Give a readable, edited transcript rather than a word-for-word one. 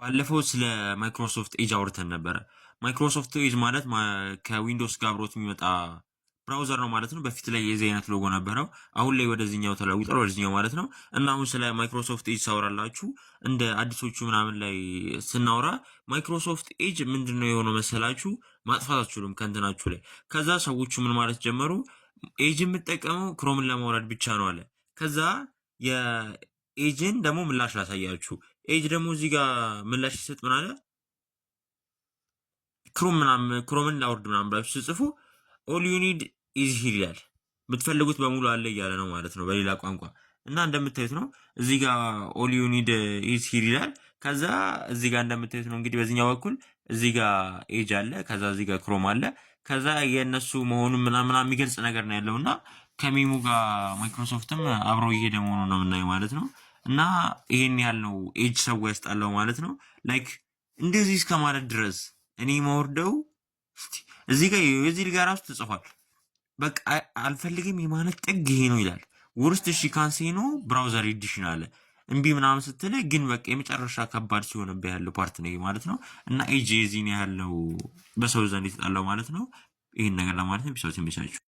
ባለፈው ስለ ማይክሮሶፍት ኤጅ አውርተን ነበረ። ማይክሮሶፍት ኤጅ ማለት ከዊንዶውስ ጋር አብሮት የሚመጣ ብራውዘር ነው ማለት ነው። በፊት ላይ የዚህ አይነት ሎጎ ነበረው። አሁን ላይ ወደዚህኛው ተለውጧል፣ ወደዚህኛው ማለት ነው። እና አሁን ስለ ማይክሮሶፍት ኤጅ ሳወራላችሁ እንደ አዲሶቹ ምናምን ላይ ስናወራ ማይክሮሶፍት ኤጅ ምንድን ነው የሆነው መሰላችሁ? ማጥፋት አትችሉም ከእንትናችሁ ላይ። ከዛ ሰዎቹ ምን ማለት ጀመሩ? ኤጅ የምጠቀመው ክሮምን ለማውረድ ብቻ ነው አለ። ከዛ የኤጅን ደግሞ ምላሽ ላሳያችሁ። ኤጅ ደግሞ እዚህ ጋር ምላሽ ሲሰጥ ምን አለ? ክሮምን ላውርድ ምናምን ብላችሁ ስጽፉ ኦል ዩ ኒድ ኢዝ ሂር ይላል። የምትፈልጉት በሙሉ አለ እያለ ነው ማለት ነው በሌላ ቋንቋ። እና እንደምታዩት ነው እዚህ ጋር ኦል ዩ ኒድ ኢዝ ሂር ይላል። ከዛ እዚህ ጋር እንደምታዩት ነው እንግዲህ በዚህኛው በኩል እዚህ ጋር ኤጅ አለ፣ ከዛ እዚህ ጋር ክሮም አለ፣ ከዛ የእነሱ መሆኑን ምናምን የሚገልጽ ነገር ነው ያለው እና ከሚሙ ጋር ማይክሮሶፍትም አብረው እየሄደ መሆኑ ነው የምናየው ማለት ነው። እና ይሄን ያህል ነው ኤጅ ሰው ያስጣለው ማለት ነው። ላይክ እንደዚህ እስከ ማለት ድረስ እኔ ማወርደው እዚህ ጋር የዚህ ጋር ራሱ ተጽፏል። በቃ አልፈልግም የማለት ጥግ ይሄ ነው ይላል። ውርስት እሺ ካንሴ ነው ብራውዘር ኤዲሽን አለ እምቢ ምናምን ስትል ግን በቃ የመጨረሻ ከባድ ሲሆንብህ ያለው ፓርት ነው ማለት ነው። እና ኤጅ የዚህን ያህል ነው በሰው ዘንድ የተጣላው ማለት ነው። ይህን ነገር ለማለት ነው። ቢሰው ሲመቻችሁ